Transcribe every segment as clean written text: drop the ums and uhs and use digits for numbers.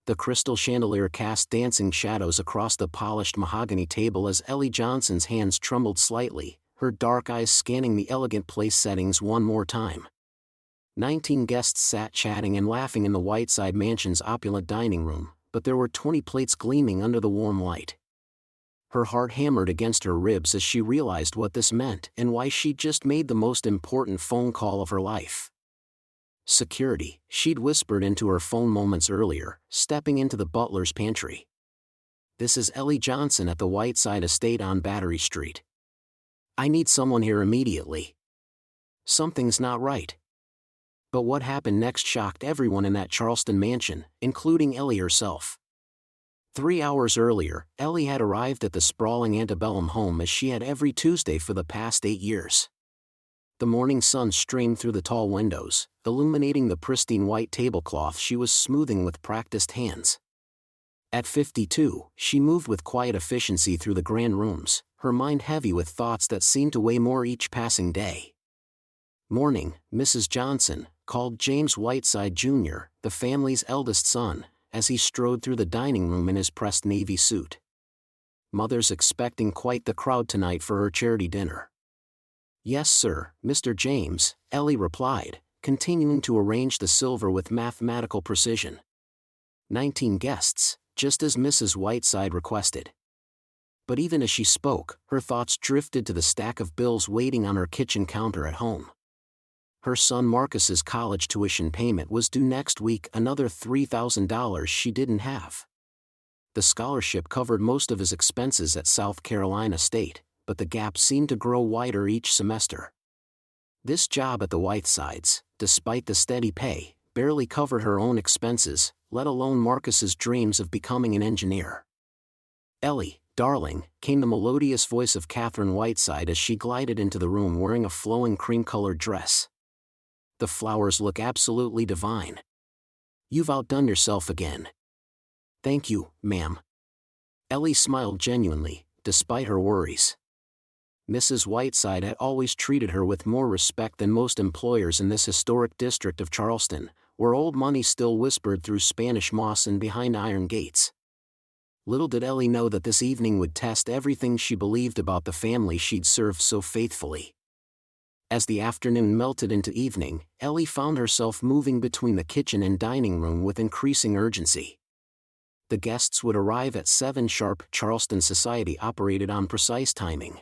The crystal chandelier cast dancing shadows across the polished mahogany table as Ellie Johnson's hands trembled slightly, her dark eyes scanning the elegant place settings one more time. 19 guests sat chatting and laughing in the Whiteside Mansion's opulent dining room, but there were 20 plates gleaming under the warm light. Her heart hammered against her ribs as she realized what this meant and why she'd just made the most important phone call of her life. Security, she'd whispered into her phone moments earlier, stepping into the butler's pantry. This is Ellie Johnson at the Whiteside Estate on Battery Street. I need someone here immediately. Something's not right. But what happened next shocked everyone in that Charleston mansion, including Ellie herself. 3 hours earlier, Ellie had arrived at the sprawling antebellum home as she had every Tuesday for the past 8 years. The morning sun streamed through the tall windows, illuminating the pristine white tablecloth she was smoothing with practiced hands. At 52, she moved with quiet efficiency through the grand rooms, her mind heavy with thoughts that seemed to weigh more each passing day. Morning, Mrs. Johnson, called James Whiteside Jr., the family's eldest son, as he strode through the dining room in his pressed navy suit. Mother's expecting quite the crowd tonight for her charity dinner. Yes, sir, Mr. James, Ellie replied, continuing to arrange the silver with mathematical precision. 19 guests, just as Mrs. Whiteside requested. But even as she spoke, her thoughts drifted to the stack of bills waiting on her kitchen counter at home. Her son Marcus's college tuition payment was due next week, another $3,000 she didn't have. The scholarship covered most of his expenses at South Carolina State, but the gap seemed to grow wider each semester. This job at the Whitesides, despite the steady pay, barely covered her own expenses, let alone Marcus's dreams of becoming an engineer. Ellie, darling, came the melodious voice of Catherine Whiteside as she glided into the room wearing a flowing cream-colored dress. The flowers look absolutely divine. You've outdone yourself again. Thank you, ma'am. Ellie smiled genuinely, despite her worries. Mrs. Whiteside had always treated her with more respect than most employers in this historic district of Charleston, where old money still whispered through Spanish moss and behind iron gates. Little did Ellie know that this evening would test everything she believed about the family she'd served so faithfully. As the afternoon melted into evening, Ellie found herself moving between the kitchen and dining room with increasing urgency. The guests would arrive at 7 sharp. Charleston society operated on precise timing.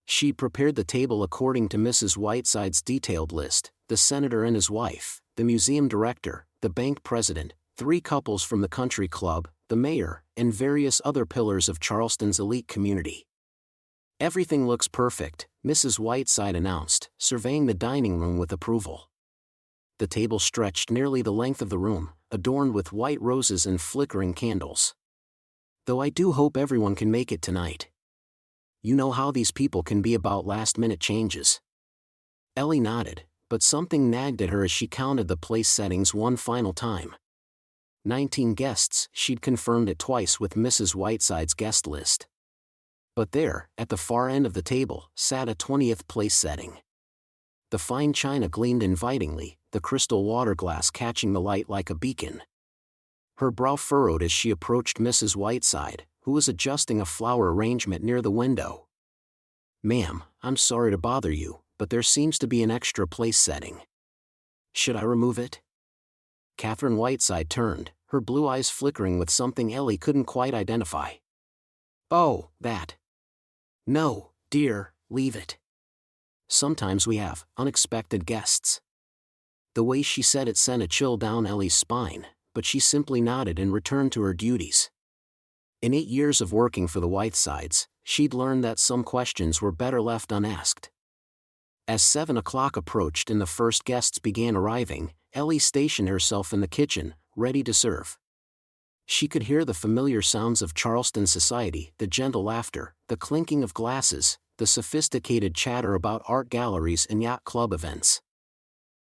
She prepared the table according to Mrs. Whiteside's detailed list: the senator and his wife, the museum director, the bank president, 3 couples from the country club, the mayor, and various other pillars of Charleston's elite community. Everything looks perfect, Mrs. Whiteside announced, surveying the dining room with approval. The table stretched nearly the length of the room, adorned with white roses and flickering candles. Though I do hope everyone can make it tonight. You know how these people can be about last-minute changes. Ellie nodded, but something nagged at her as she counted the place settings one final time. 19 guests, she'd confirmed it twice with Mrs. Whiteside's guest list. But there, at the far end of the table, sat a 20th place setting. The fine china gleamed invitingly, the crystal water glass catching the light like a beacon. Her brow furrowed as she approached Mrs. Whiteside, who was adjusting a flower arrangement near the window. Ma'am, I'm sorry to bother you, but there seems to be an extra place setting. Should I remove it? Catherine Whiteside turned, her blue eyes flickering with something Ellie couldn't quite identify. Oh, that. No, dear, leave it. Sometimes we have unexpected guests. The way she said it sent a chill down Ellie's spine, but she simply nodded and returned to her duties. In 8 years of working for the Whitesides, she'd learned that some questions were better left unasked. As 7 o'clock approached and the first guests began arriving, Ellie stationed herself in the kitchen, ready to serve. She could hear the familiar sounds of Charleston society, the gentle laughter, the clinking of glasses, the sophisticated chatter about art galleries and yacht club events.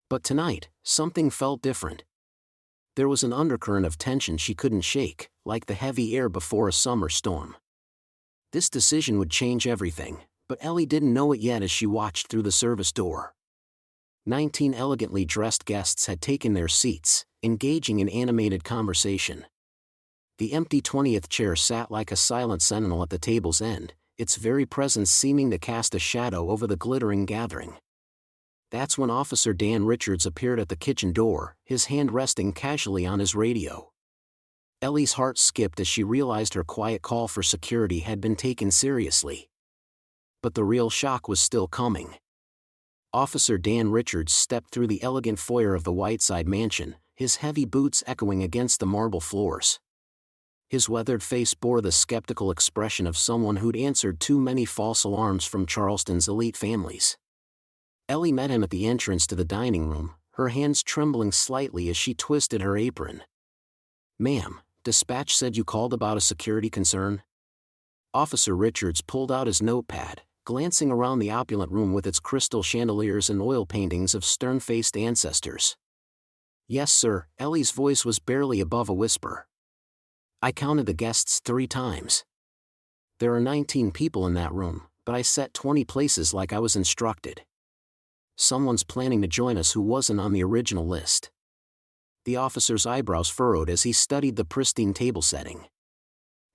But tonight, something felt different. There was an undercurrent of tension she couldn't shake, like the heavy air before a summer storm. This decision would change everything, but Ellie didn't know it yet as she watched through the service door. 19 elegantly dressed guests had taken their seats, engaging in animated conversation. The empty 20th chair sat like a silent sentinel at the table's end, its very presence seeming to cast a shadow over the glittering gathering. That's when Officer Dan Richards appeared at the kitchen door, his hand resting casually on his radio. Ellie's heart skipped as she realized her quiet call for security had been taken seriously. But the real shock was still coming. Officer Dan Richards stepped through the elegant foyer of the Whiteside mansion, his heavy boots echoing against the marble floors. His weathered face bore the skeptical expression of someone who'd answered too many false alarms from Charleston's elite families. Ellie met him at the entrance to the dining room, her hands trembling slightly as she twisted her apron. "Ma'am, dispatch said you called about a security concern?" Officer Richards pulled out his notepad, glancing around the opulent room with its crystal chandeliers and oil paintings of stern-faced ancestors. "Yes, sir," Ellie's voice was barely above a whisper. "I counted the guests 3 times. There are 19 people in that room, but I set 20 places like I was instructed. Someone's planning to join us who wasn't on the original list." The officer's eyebrows furrowed as he studied the pristine table setting.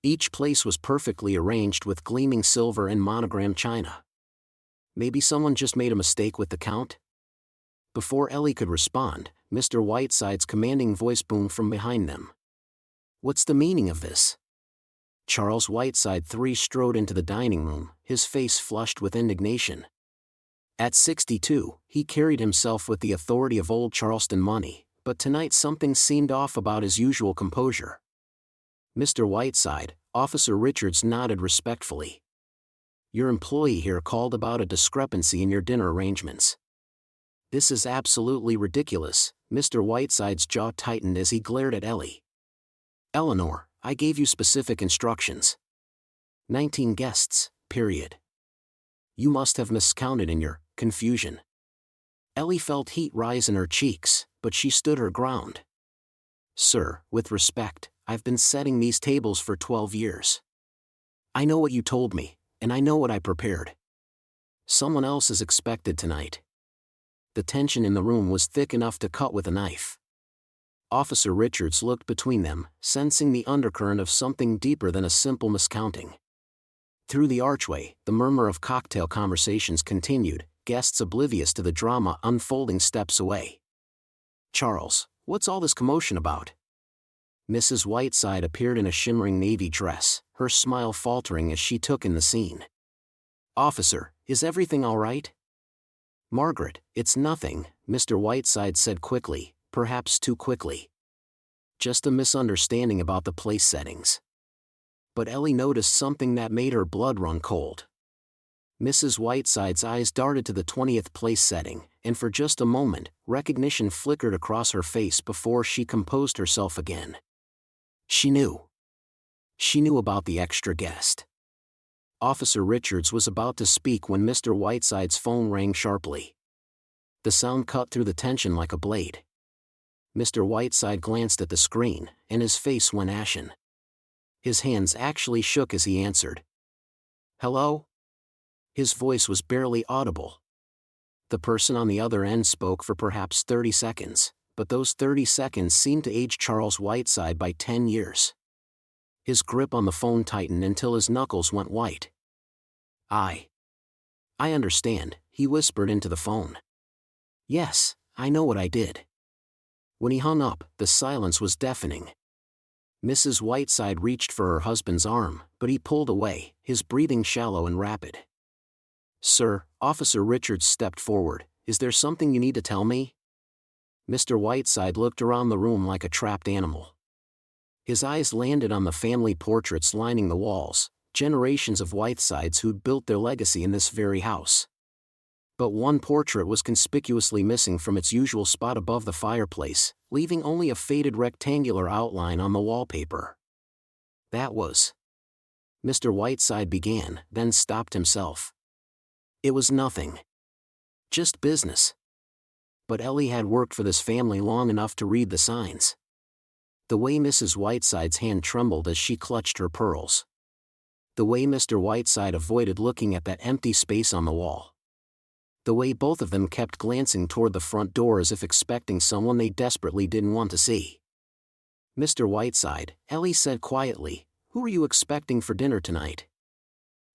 Each place was perfectly arranged with gleaming silver and monogrammed china. Maybe someone just made a mistake with the count? Before Ellie could respond, Mr. Whiteside's commanding voice boomed from behind them. "What's the meaning of this?" Charles Whiteside III strode into the dining room, his face flushed with indignation. At 62, he carried himself with the authority of old Charleston money, but tonight something seemed off about his usual composure. "Mr. Whiteside," Officer Richards nodded respectfully. "Your employee here called about a discrepancy in your dinner arrangements." "This is absolutely ridiculous," Mr. Whiteside's jaw tightened as he glared at Ellie. "Eleanor, I gave you specific instructions. 19 guests, period. You must have miscounted in your confusion." Ellie felt heat rise in her cheeks, but she stood her ground. "Sir, with respect, I've been setting these tables for 12 years. I know what you told me, and I know what I prepared. Someone else is expected tonight." The tension in the room was thick enough to cut with a knife. Officer Richards looked between them, sensing the undercurrent of something deeper than a simple miscounting. Through the archway, the murmur of cocktail conversations continued, guests oblivious to the drama unfolding steps away. "Charles, what's all this commotion about?" Mrs. Whiteside appeared in a shimmering navy dress, her smile faltering as she took in the scene. "Officer, is everything all right?" "Margaret, it's nothing," Mr. Whiteside said quickly, perhaps too quickly. "Just a misunderstanding about the place settings." But Ellie noticed something that made her blood run cold. Mrs. Whiteside's eyes darted to the 20th place setting, and for just a moment, recognition flickered across her face before she composed herself again. She knew. She knew about the extra guest. Officer Richards was about to speak when Mr. Whiteside's phone rang sharply. The sound cut through the tension like a blade. Mr. Whiteside glanced at the screen, and his face went ashen. His hands actually shook as he answered. "Hello?" His voice was barely audible. The person on the other end spoke for perhaps 30 seconds, but those 30 seconds seemed to age Charles Whiteside by 10 years. His grip on the phone tightened until his knuckles went white. I understand," he whispered into the phone. "Yes, I know what I did." When he hung up, the silence was deafening. Mrs. Whiteside reached for her husband's arm, but he pulled away, his breathing shallow and rapid. "Sir," Officer Richards stepped forward, "is there something you need to tell me?" Mr. Whiteside looked around the room like a trapped animal. His eyes landed on the family portraits lining the walls, generations of Whitesides who'd built their legacy in this very house. But one portrait was conspicuously missing from its usual spot above the fireplace, leaving only a faded rectangular outline on the wallpaper. That was... Mr. Whiteside began, then stopped himself. It was nothing. Just business. But Ellie had worked for this family long enough to read the signs. The way Mrs. Whiteside's hand trembled as she clutched her pearls. The way Mr. Whiteside avoided looking at that empty space on the wall. The way both of them kept glancing toward the front door as if expecting someone they desperately didn't want to see. Mr. Whiteside, Ellie said quietly, "Who are you expecting for dinner tonight?"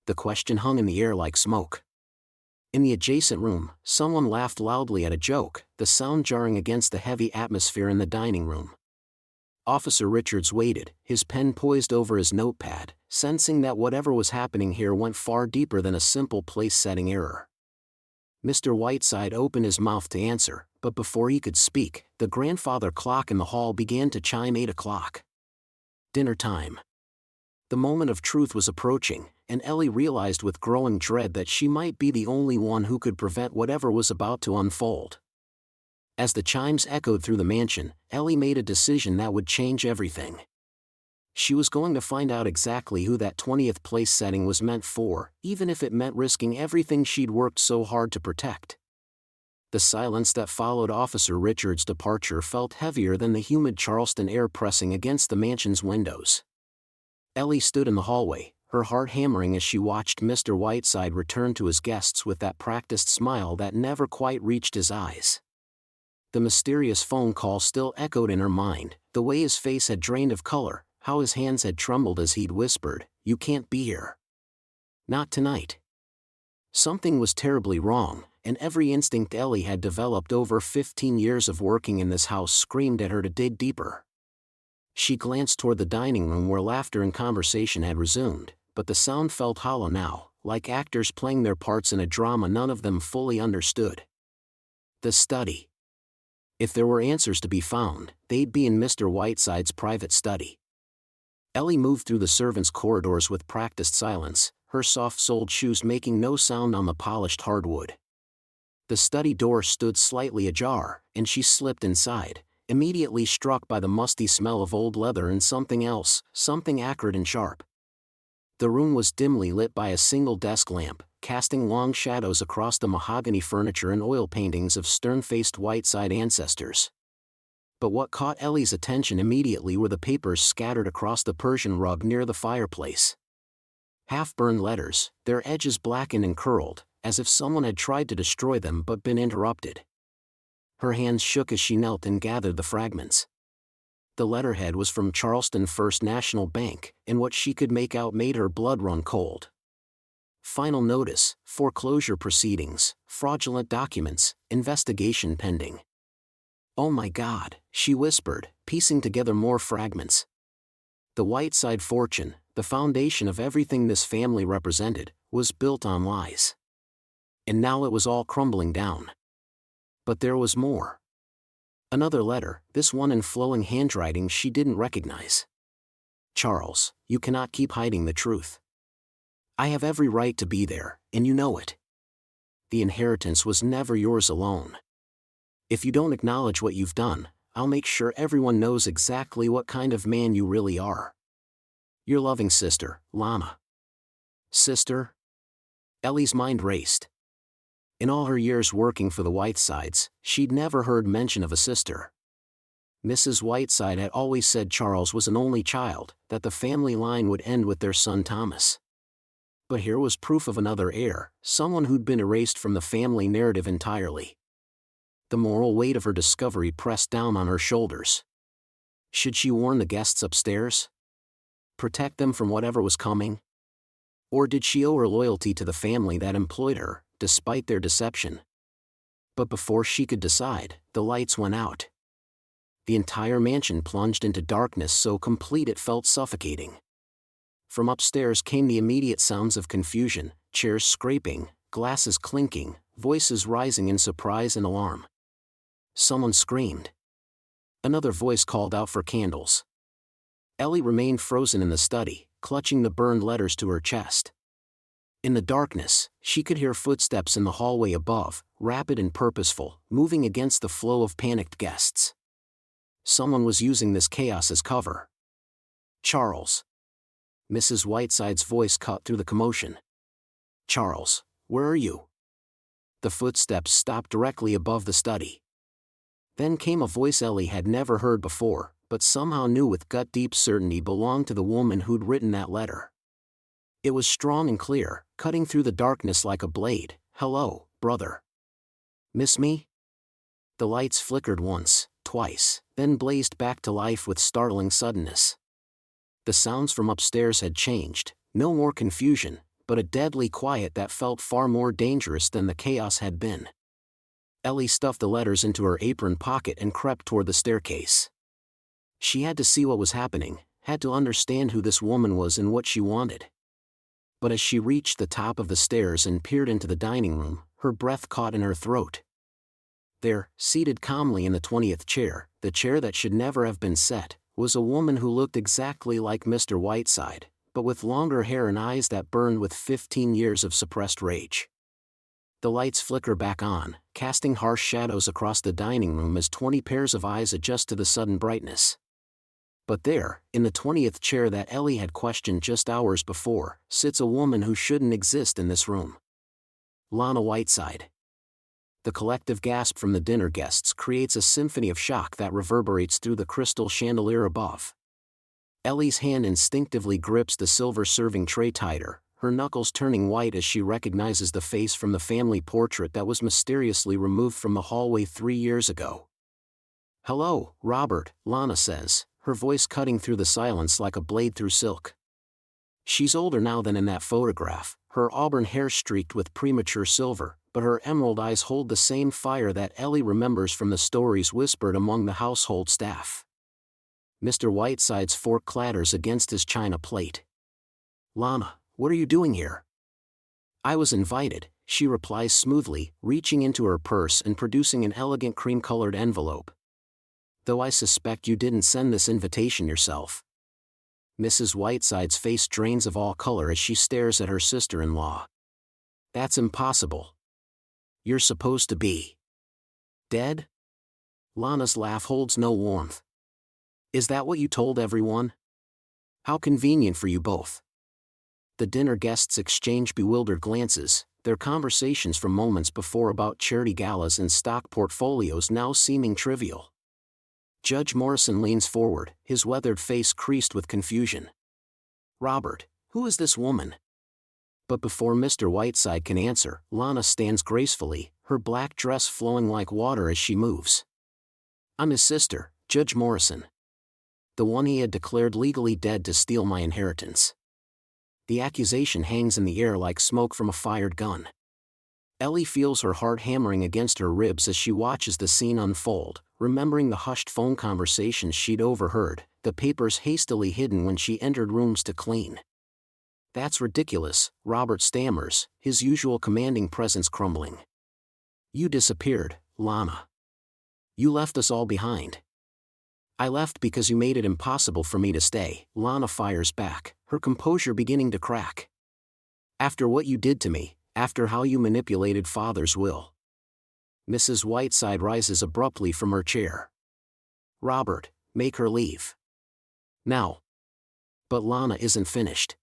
The question hung in the air like smoke. In the adjacent room, someone laughed loudly at a joke, the sound jarring against the heavy atmosphere in the dining room. Officer Richards waited, his pen poised over his notepad, sensing that whatever was happening here went far deeper than a simple place-setting error. Mr. Whiteside opened his mouth to answer, but before he could speak, the grandfather clock in the hall began to chime 8 o'clock. Dinner time. The moment of truth was approaching, and Ellie realized with growing dread that she might be the only one who could prevent whatever was about to unfold. As the chimes echoed through the mansion, Ellie made a decision that would change everything. She was going to find out exactly who that 20th place setting was meant for, even if it meant risking everything she'd worked so hard to protect. The silence that followed Officer Richards' departure felt heavier than the humid Charleston air pressing against the mansion's windows. Ellie stood in the hallway, her heart hammering as she watched Mr. Whiteside return to his guests with that practiced smile that never quite reached his eyes. The mysterious phone call still echoed in her mind, the way his face had drained of color, how his hands had trembled as he'd whispered, "You can't be here. Not tonight." Something was terribly wrong, and every instinct Ellie had developed over 15 years of working in this house screamed at her to dig deeper. She glanced toward the dining room where laughter and conversation had resumed, but the sound felt hollow now, like actors playing their parts in a drama none of them fully understood. The study. If there were answers to be found, they'd be in Mr. Whiteside's private study. Ellie moved through the servants' corridors with practiced silence, her soft-soled shoes making no sound on the polished hardwood. The study door stood slightly ajar, and she slipped inside, immediately struck by the musty smell of old leather and something else, something acrid and sharp. The room was dimly lit by a single desk lamp, casting long shadows across the mahogany furniture and oil paintings of stern-faced Whiteside ancestors. But what caught Ellie's attention immediately were the papers scattered across the Persian rug near the fireplace. Half-burned letters, their edges blackened and curled, as if someone had tried to destroy them but been interrupted. Her hands shook as she knelt and gathered the fragments. The letterhead was from Charleston First National Bank, and what she could make out made her blood run cold. Final notice, foreclosure proceedings, fraudulent documents, investigation pending. "Oh my God," she whispered, piecing together more fragments. The Whiteside fortune, the foundation of everything this family represented, was built on lies. And now it was all crumbling down. But there was more. Another letter, this one in flowing handwriting she didn't recognize. "Charles, you cannot keep hiding the truth. I have every right to be there, and you know it. The inheritance was never yours alone. If you don't acknowledge what you've done, I'll make sure everyone knows exactly what kind of man you really are. Your loving sister, Lana." Sister? Ellie's mind raced. In all her years working for the Whitesides, she'd never heard mention of a sister. Mrs. Whiteside had always said Charles was an only child, that the family line would end with their son Thomas. But here was proof of another heir, someone who'd been erased from the family narrative entirely. The moral weight of her discovery pressed down on her shoulders. Should she warn the guests upstairs? Protect them from whatever was coming? Or did she owe her loyalty to the family that employed her, despite their deception? But before she could decide, the lights went out. The entire mansion plunged into darkness so complete it felt suffocating. From upstairs came the immediate sounds of confusion, chairs scraping, glasses clinking, voices rising in surprise and alarm. Someone screamed. Another voice called out for candles. Ellie remained frozen in the study, clutching the burned letters to her chest. In the darkness, she could hear footsteps in the hallway above, rapid and purposeful, moving against the flow of panicked guests. Someone was using this chaos as cover. "Charles." Mrs. Whiteside's voice cut through the commotion. "Charles, where are you?" The footsteps stopped directly above the study. Then came a voice Ellie had never heard before, but somehow knew with gut-deep certainty belonged to the woman who'd written that letter. It was strong and clear, cutting through the darkness like a blade. "Hello, brother. Miss me?" The lights flickered once, twice, then blazed back to life with startling suddenness. The sounds from upstairs had changed, no more confusion, but a deadly quiet that felt far more dangerous than the chaos had been. Ellie stuffed the letters into her apron pocket and crept toward the staircase. She had to see what was happening, had to understand who this woman was and what she wanted. But as she reached the top of the stairs and peered into the dining room, her breath caught in her throat. There, seated calmly in the 20th chair, the chair that should never have been set, was a woman who looked exactly like Mr. Whiteside, but with longer hair and eyes that burned with 15 years of suppressed rage. The lights flicker back on, casting harsh shadows across the dining room as 20 pairs of eyes adjust to the sudden brightness. But there, in the 20th chair that Ellie had questioned just hours before, sits a woman who shouldn't exist in this room. Lana Whiteside. The collective gasp from the dinner guests creates a symphony of shock that reverberates through the crystal chandelier above. Ellie's hand instinctively grips the silver serving tray tighter, her knuckles turning white as she recognizes the face from the family portrait that was mysteriously removed from the hallway 3 years ago. "Hello, Robert," Lana says, her voice cutting through the silence like a blade through silk. She's older now than in that photograph, her auburn hair streaked with premature silver, but her emerald eyes hold the same fire that Ellie remembers from the stories whispered among the household staff. Mr. Whiteside's fork clatters against his china plate. "Lana, what are you doing here?" "I was invited," she replies smoothly, reaching into her purse and producing an elegant cream-colored envelope. "Though I suspect you didn't send this invitation yourself." Mrs. Whiteside's face drains of all color as she stares at her sister-in-law. "That's impossible. You're supposed to be dead?" Lana's laugh holds no warmth. "Is that what you told everyone? How convenient for you both." The dinner guests exchange bewildered glances, their conversations from moments before about charity galas and stock portfolios now seeming trivial. Judge Morrison leans forward, his weathered face creased with confusion. "Robert, who is this woman?" But before Mr. Whiteside can answer, Lana stands gracefully, her black dress flowing like water as she moves. "I'm his sister, Judge Morrison. The one he had declared legally dead to steal my inheritance." The accusation hangs in the air like smoke from a fired gun. Ellie feels her heart hammering against her ribs as she watches the scene unfold, remembering the hushed phone conversations she'd overheard, the papers hastily hidden when she entered rooms to clean. "That's ridiculous," Robert stammers, his usual commanding presence crumbling. "You disappeared, Lana. You left us all behind." "I left because you made it impossible for me to stay," Lana fires back, her composure beginning to crack. "After what you did to me, after how you manipulated Father's will." Mrs. Whiteside rises abruptly from her chair. "Robert, make her leave. Now." But Lana isn't finished.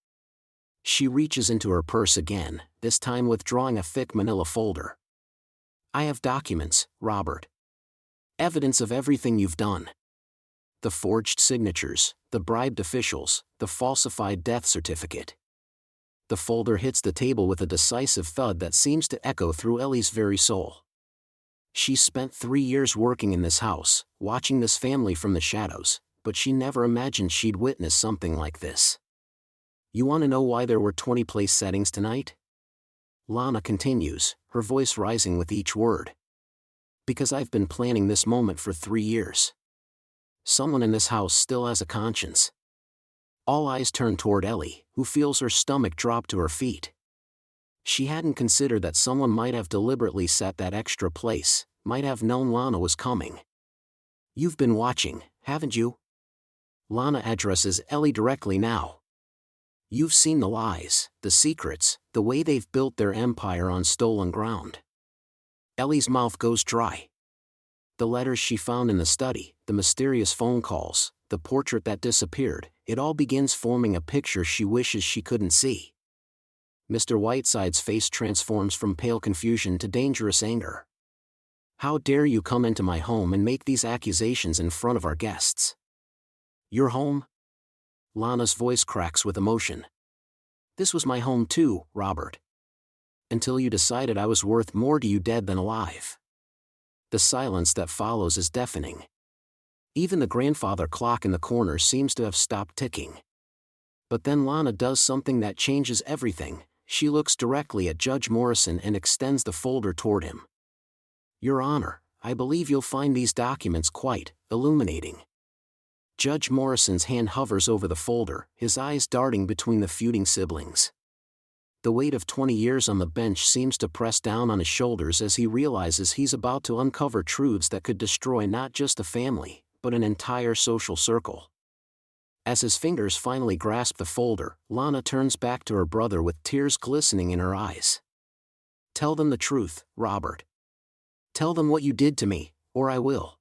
She reaches into her purse again, this time withdrawing a thick manila folder. "I have documents, Robert. Evidence of everything you've done. The forged signatures, the bribed officials, the falsified death certificate." The folder hits the table with a decisive thud that seems to echo through Ellie's very soul. She's spent 3 years working in this house, watching this family from the shadows, but she never imagined she'd witness something like this. "You want to know why there were 20 place settings tonight?" Lana continues, her voice rising with each word. "Because I've been planning this moment for 3 years. Someone in this house still has a conscience." All eyes turn toward Ellie, who feels her stomach drop to her feet. She hadn't considered that someone might have deliberately set that extra place, might have known Lana was coming. "You've been watching, haven't you?" Lana addresses Ellie directly now. "You've seen the lies, the secrets, the way they've built their empire on stolen ground." Ellie's mouth goes dry. The letters she found in the study, the mysterious phone calls, the portrait that disappeared, it all begins forming a picture she wishes she couldn't see. Mr. Whiteside's face transforms from pale confusion to dangerous anger. "How dare you come into my home and make these accusations in front of our guests?" "Your home?" Lana's voice cracks with emotion. "This was my home too, Robert. Until you decided I was worth more to you dead than alive." The silence that follows is deafening. Even the grandfather clock in the corner seems to have stopped ticking. But then Lana does something that changes everything. She looks directly at Judge Morrison and extends the folder toward him. "Your Honor, I believe you'll find these documents quite illuminating." Judge Morrison's hand hovers over the folder, his eyes darting between the feuding siblings. The weight of 20 years on the bench seems to press down on his shoulders as he realizes he's about to uncover truths that could destroy not just a family, but an entire social circle. As his fingers finally grasp the folder, Lana turns back to her brother with tears glistening in her eyes. "Tell them the truth, Robert. Tell them what you did to me, or I will."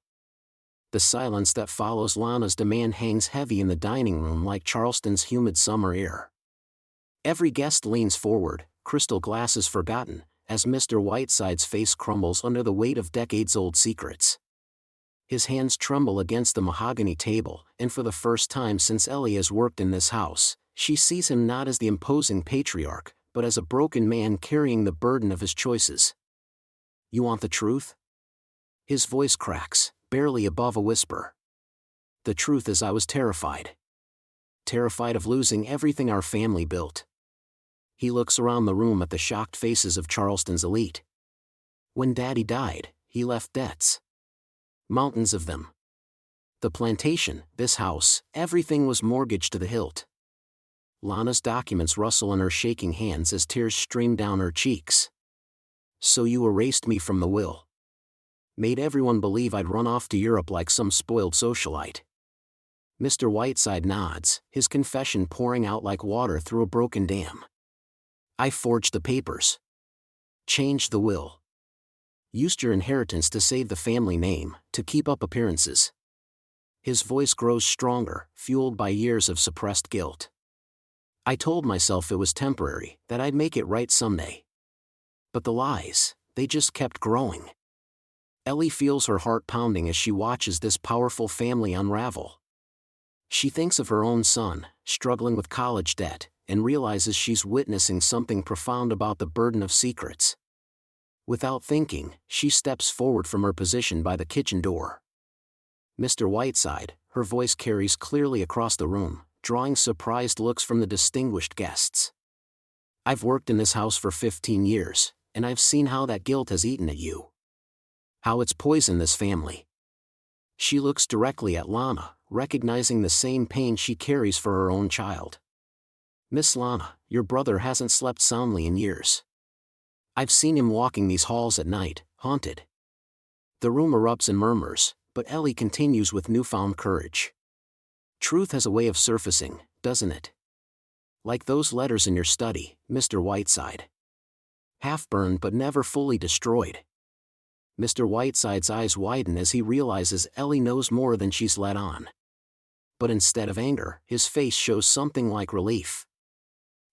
The silence that follows Lana's demand hangs heavy in the dining room like Charleston's humid summer air. Every guest leans forward, crystal glasses forgotten, as Mr. Whiteside's face crumbles under the weight of decades-old secrets. His hands tremble against the mahogany table, and for the first time since Ellie has worked in this house, she sees him not as the imposing patriarch, but as a broken man carrying the burden of his choices. "You want the truth?" His voice cracks, barely above a whisper. "The truth is I was terrified. Terrified of losing everything our family built." He looks around the room at the shocked faces of Charleston's elite. "When Daddy died, he left debts. Mountains of them. The plantation, this house, everything was mortgaged to the hilt." Lana's documents rustle in her shaking hands as tears stream down her cheeks. "So you erased me from the will. Made everyone believe I'd run off to Europe like some spoiled socialite." Mr. Whiteside nods, his confession pouring out like water through a broken dam. "I forged the papers. Changed the will. Used your inheritance to save the family name, to keep up appearances." His voice grows stronger, fueled by years of suppressed guilt. "I told myself it was temporary, that I'd make it right someday. But the lies, they just kept growing." Ellie feels her heart pounding as she watches this powerful family unravel. She thinks of her own son, struggling with college debt, and realizes she's witnessing something profound about the burden of secrets. Without thinking, she steps forward from her position by the kitchen door. "Mr. Whiteside," her voice carries clearly across the room, drawing surprised looks from the distinguished guests. "I've worked in this house for 15 years, and I've seen how that guilt has eaten at you. How it's poisoned this family." She looks directly at Lana, recognizing the same pain she carries for her own child. "Miss Lana, your brother hasn't slept soundly in years. I've seen him walking these halls at night, haunted." The room erupts in murmurs, but Ellie continues with newfound courage. "Truth has a way of surfacing, doesn't it? Like those letters in your study, Mr. Whiteside. Half burned but never fully destroyed." Mr. Whiteside's eyes widen as he realizes Ellie knows more than she's let on. But instead of anger, his face shows something like relief.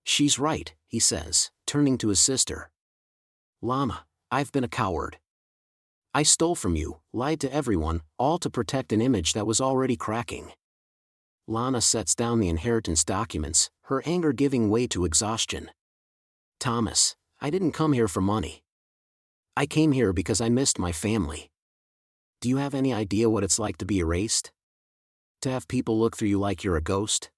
"She's right," he says, turning to his sister. "Lana, I've been a coward. I stole from you, lied to everyone, all to protect an image that was already cracking." Lana sets down the inheritance documents, her anger giving way to exhaustion. "Thomas, I didn't come here for money. I came here because I missed my family. Do you have any idea what it's like to be erased? To have people look through you like you're a ghost?"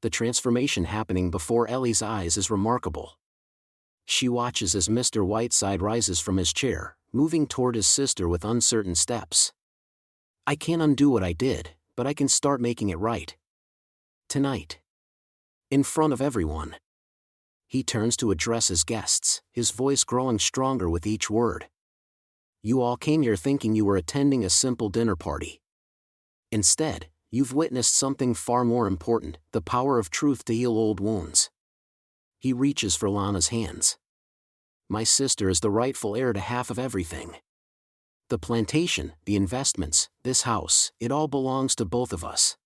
The transformation happening before Ellie's eyes is remarkable. She watches as Mr. Whiteside rises from his chair, moving toward his sister with uncertain steps. "I can't undo what I did, but I can start making it right. Tonight. In front of everyone." He turns to address his guests, his voice growing stronger with each word. "You all came here thinking you were attending a simple dinner party. Instead, you've witnessed something far more important, the power of truth to heal old wounds." He reaches for Lana's hands. "My sister is the rightful heir to half of everything. The plantation, the investments, this house, it all belongs to both of us."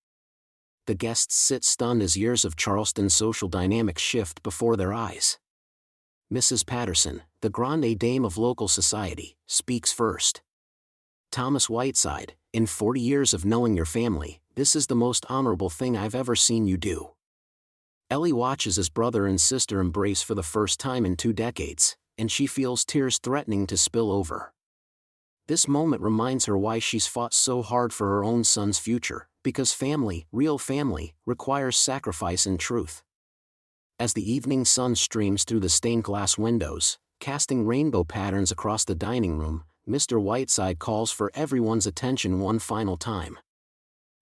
The guests sit stunned as years of Charleston's social dynamics shift before their eyes. Mrs. Patterson, the grande dame of local society, speaks first. "Thomas Whiteside, in 40 years of knowing your family, this is the most honorable thing I've ever seen you do." Ellie watches as brother and sister embrace for the first time in 2 decades, and she feels tears threatening to spill over. This moment reminds her why she's fought so hard for her own son's future, because family, real family, requires sacrifice and truth. As the evening sun streams through the stained glass windows, casting rainbow patterns across the dining room, Mr. Whiteside calls for everyone's attention one final time.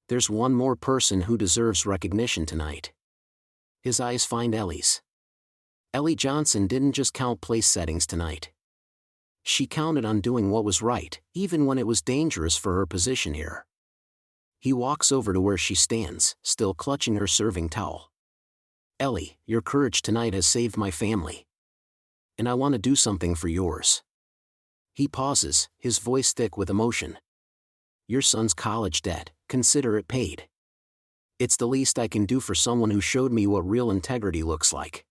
There's one more person who deserves recognition tonight. His eyes find Ellie's. Ellie Johnson didn't just count place settings tonight. She counted on doing what was right, even when it was dangerous for her position here. He walks over to where she stands, still clutching her serving towel. Ellie, your courage tonight has saved my family. And I want to do something for yours. He pauses, his voice thick with emotion. Your son's college debt, consider it paid. It's the least I can do for someone who showed me what real integrity looks like.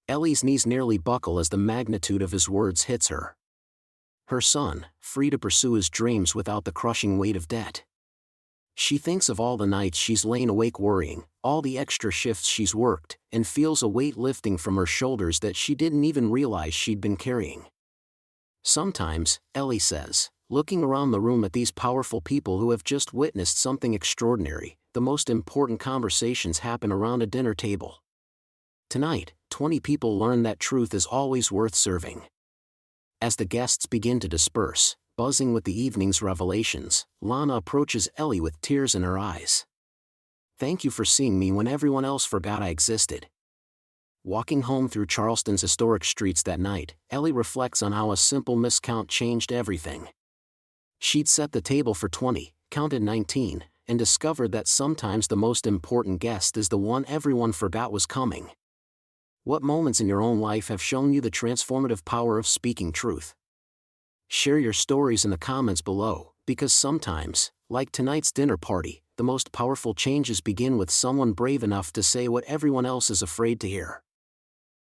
Ellie's knees nearly buckle as the magnitude of his words hits her. Her son, free to pursue his dreams without the crushing weight of debt. She thinks of all the nights she's lain awake worrying, all the extra shifts she's worked, and feels a weight lifting from her shoulders that she didn't even realize she'd been carrying. Sometimes, Ellie says, looking around the room at these powerful people who have just witnessed something extraordinary, the most important conversations happen around a dinner table. Tonight, 20 people learn that truth is always worth serving. As the guests begin to disperse, buzzing with the evening's revelations, Lana approaches Ellie with tears in her eyes. Thank you for seeing me when everyone else forgot I existed. Walking home through Charleston's historic streets that night, Ellie reflects on how a simple miscount changed everything. She'd set the table for 20, counted 19, and discovered that sometimes the most important guest is the one everyone forgot was coming. What moments in your own life have shown you the transformative power of speaking truth? Share your stories in the comments below, because sometimes, like tonight's dinner party, the most powerful changes begin with someone brave enough to say what everyone else is afraid to hear.